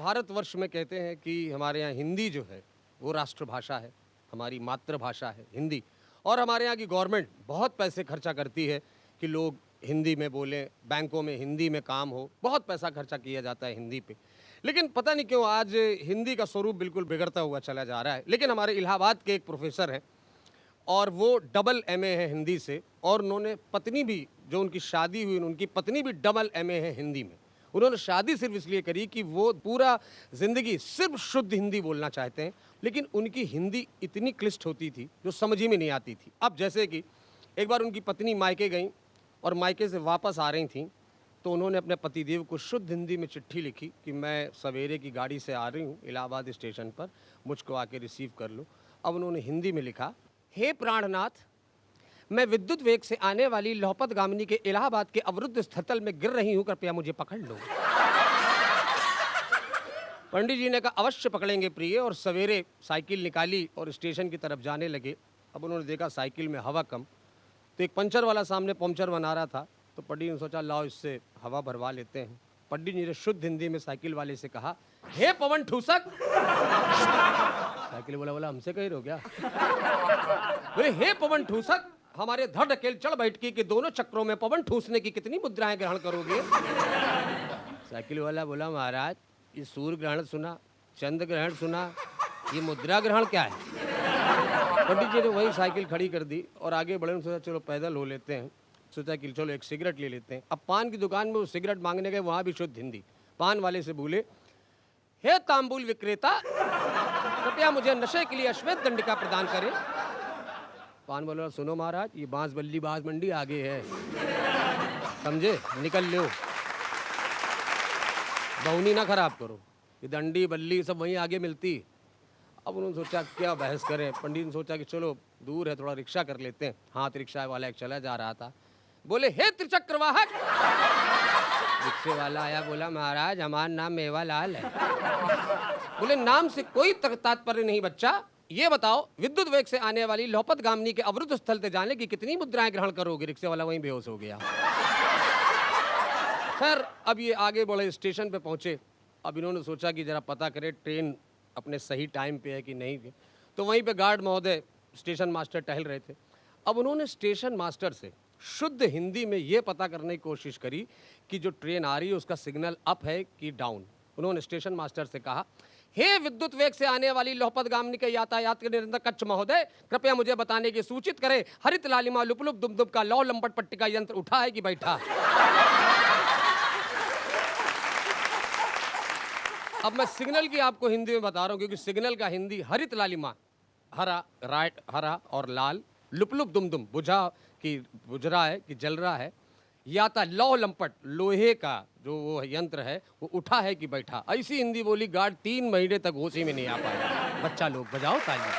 भारतवर्ष में कहते हैं कि हमारे यहाँ हिंदी जो है वो राष्ट्रभाषा है, हमारी मातृभाषा है हिंदी। और हमारे यहाँ की गवर्नमेंट बहुत पैसे खर्चा करती है कि लोग हिंदी में बोलें, बैंकों में हिंदी में काम हो, बहुत पैसा खर्चा किया जाता है हिंदी पे। लेकिन पता नहीं क्यों आज हिंदी का स्वरूप बिल्कुल बिगड़ता हुआ चला जा रहा है। लेकिन हमारे इलाहाबाद के एक प्रोफेसर हैं और वो डबल एमए है हिंदी से, और उन्होंने पत्नी भी, जो उनकी शादी हुई उनकी पत्नी भी डबल एमए है हिंदी में। उन्होंने शादी सिर्फ इसलिए करी कि वो पूरा ज़िंदगी सिर्फ शुद्ध हिंदी बोलना चाहते हैं, लेकिन उनकी हिंदी इतनी क्लिष्ट होती थी जो समझ ही में नहीं आती थी। अब जैसे कि एक बार उनकी पत्नी मायके गईं और मायके से वापस आ रही थीं, तो उन्होंने अपने पतिदेव को शुद्ध हिंदी में चिट्ठी लिखी कि मैं सवेरे की गाड़ी से आ रही हूँ इलाहाबाद स्टेशन पर, मुझको आके रिसीव कर लो। अब उन्होंने हिंदी में लिखा, हे प्राणनाथ, मैं विद्युत वेग से आने वाली लोहपत गामिनी के इलाहाबाद के अवरुद्ध स्थल में गिर रही हूँ, कृपया मुझे पकड़ लो। पंडित जी ने कहा अवश्य पकड़ेंगे प्रिय, और सवेरे साइकिल निकाली और स्टेशन की तरफ जाने लगे। अब उन्होंने देखा साइकिल में हवा कम, तो एक पंचर वाला सामने पंचर बना रहा था, तो पंडित ने सोचा लाओ इससे हवा भरवा लेते हैं। पंडित जी ने शुद्ध हिंदी में साइकिल वाले से कहा, हे पवन ठूसक। साइकिल बोला हमसे कह रहे हो क्या? बोले हे पवन ठूसक, हमारे धड़ ढकेल चढ़ बैठकी के दोनों चक्रों में पवन ठूसने की कितनी मुद्राएं ग्रहण करोगे? साइकिल वाला बोला महाराज, ये सूर्य ग्रहण सुना, चंद्र ग्रहण सुना, ये मुद्रा ग्रहण क्या है? पंडित जी ने वही साइकिल खड़ी कर दी और आगे बढ़े। सोचा चलो पैदल हो लेते हैं, सोचा कि चलो एक सिगरेट ले लेते हैं। अब पान की दुकान में वो सिगरेट मांगने गए, वहाँ भी शुद्ध हिंदी। पान वाले से बोले, हे तांबुल विक्रेता, कृपया मुझे नशे के लिए अश्वेत दंडिका प्रदान करें। पान वाला, सुनो महाराज, ये बांस बल्ली बांस मंडी आगे है, समझे, निकल लो, बहुनी ना खराब करो, ये डंडी बल्ली सब वहीं आगे मिलती। अब उन्होंने सोचा क्या बहस करें। पंडित ने सोचा कि चलो दूर है, थोड़ा रिक्शा कर लेते हैं। हाथ रिक्शा वाला एक चला जा रहा था, बोले हे त्रिचक्रवाहक। रिक्शे वाला आया, बोला महाराज हमारा नाम मेवालाल है। बोले नाम से कोई तात्पर्य नहीं बच्चा, ये बताओ विद्युत वेग से आने वाली लोहपत गामिनी के अवरुद्ध स्थल से जाने की कितनी मुद्राएं ग्रहण करोगे? रिक्शे वाला वहीं बेहोश हो गया। खैर अब ये आगे बढ़े, स्टेशन पे पहुंचे। अब इन्होंने सोचा कि जरा पता करें ट्रेन अपने सही टाइम पे है कि नहीं है। तो वहीं पे गार्ड महोदय, स्टेशन मास्टर टहल रहे थे। अब उन्होंने स्टेशन मास्टर से शुद्ध हिंदी में ये पता करने की कोशिश करी कि जो ट्रेन आ रही है उसका सिग्नल अप है कि डाउन। उन्होंने स्टेशन मास्टर से कहा, हे विद्युत वेग से आने वाली लोहपत गामिनी के यातायात के निरंतर कच्छ महोदय, कृपया मुझे बताने की सूचित करें, हरित लालिमा लुपलुप दुमदुम का लौ लंपट पट्टी का यंत्र उठा है कि बैठा? अब मैं सिग्नल की आपको हिंदी में बता रहा हूं, क्योंकि सिग्नल का हिंदी हरित लालिमा, हरा राइट हरा और लाल, लुपलुप दुमदुम बुझा कि बुझ रहा है कि जल रहा है, याता लौह लंपट लोहे का जो वो यंत्र है वो उठा है कि बैठा। ऐसी हिंदी बोली गार्ड 3 महीने तक होश ही में नहीं आ पाया। बच्चा लोग बजाओ ताली।